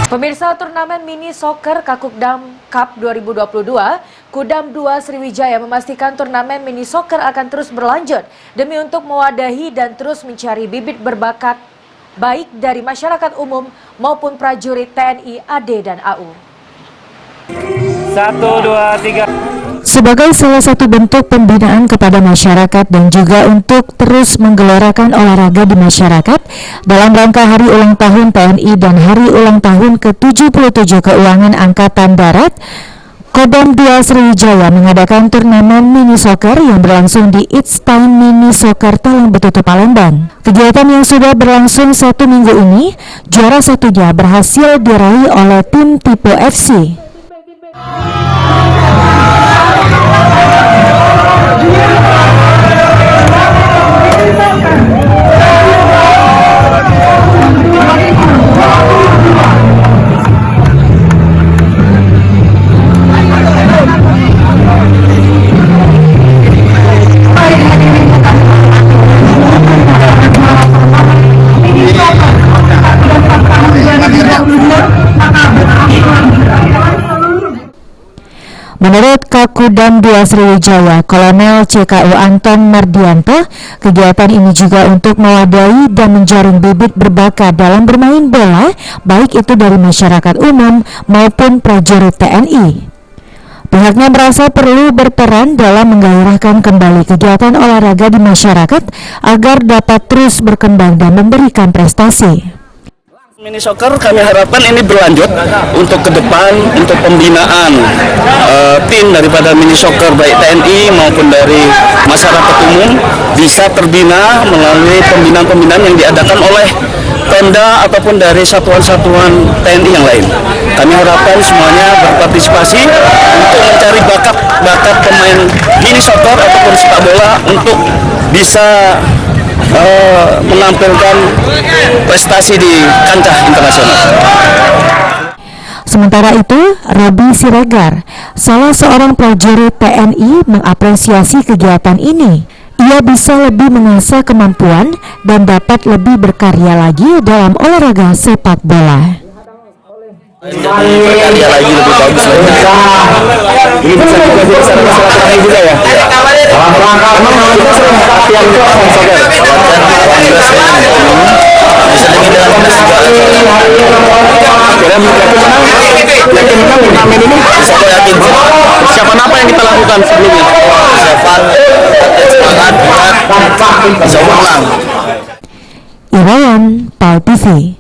Pemirsa, turnamen mini soccer Kakukdam Cup 2022, Kudam 2 Sriwijaya memastikan turnamen mini soccer akan terus berlanjut demi untuk mewadahi dan terus mencari bibit berbakat baik dari masyarakat umum maupun prajurit TNI, AD, dan AU. 1, 2, 3. Sebagai salah satu bentuk pembinaan kepada masyarakat dan juga untuk terus menggelorakan olahraga di masyarakat dalam rangka Hari Ulang Tahun TNI dan Hari Ulang Tahun ke-77 Keuangan Angkatan Darat, Kodam 2 Sriwijaya mengadakan turnamen mini soccer yang berlangsung di It's Time Mini Soccer Talang Betutu, Palembang. Kegiatan yang sudah berlangsung 1 minggu ini, juara satunya berhasil diraih oleh tim Tipo FC. Menurut Kakukdam 2 Sriwijaya, Kolonel CKU Anton Mardianto, kegiatan ini juga untuk mewadahi dan menjaring bibit berbakat dalam bermain bola, baik itu dari masyarakat umum maupun prajurit TNI. Pihaknya merasa perlu berperan dalam menggairahkan kembali kegiatan olahraga di masyarakat agar dapat terus berkembang dan memberikan prestasi. Mini soccer kami harapkan ini berlanjut untuk ke depan, untuk pembinaan tim daripada mini soccer baik TNI maupun dari masyarakat umum bisa terbina melalui pembinaan-pembinaan yang diadakan oleh Pemda ataupun dari satuan-satuan TNI yang lain. Kami harapkan semuanya berpartisipasi untuk mencari bakat pemain mini soccer ataupun sepak bola untuk bisa menampilkan prestasi di kancah internasional. Sementara itu, Robi Siregar, salah seorang prajurit TNI, mengapresiasi kegiatan ini. Ia bisa lebih mengasah kemampuan dan dapat lebih berkarya lagi dalam olahraga sepak bola. Berkarya lagi lebih bagus lagi. Ini bisa dipelajari secara masyarakat juga ya? Emang kita sering latihan itu apa soccer? Persiapan apa yang kita lakukan sebelumnya? Persiapan semangat buat bisa menang. Irawan, PAL TV.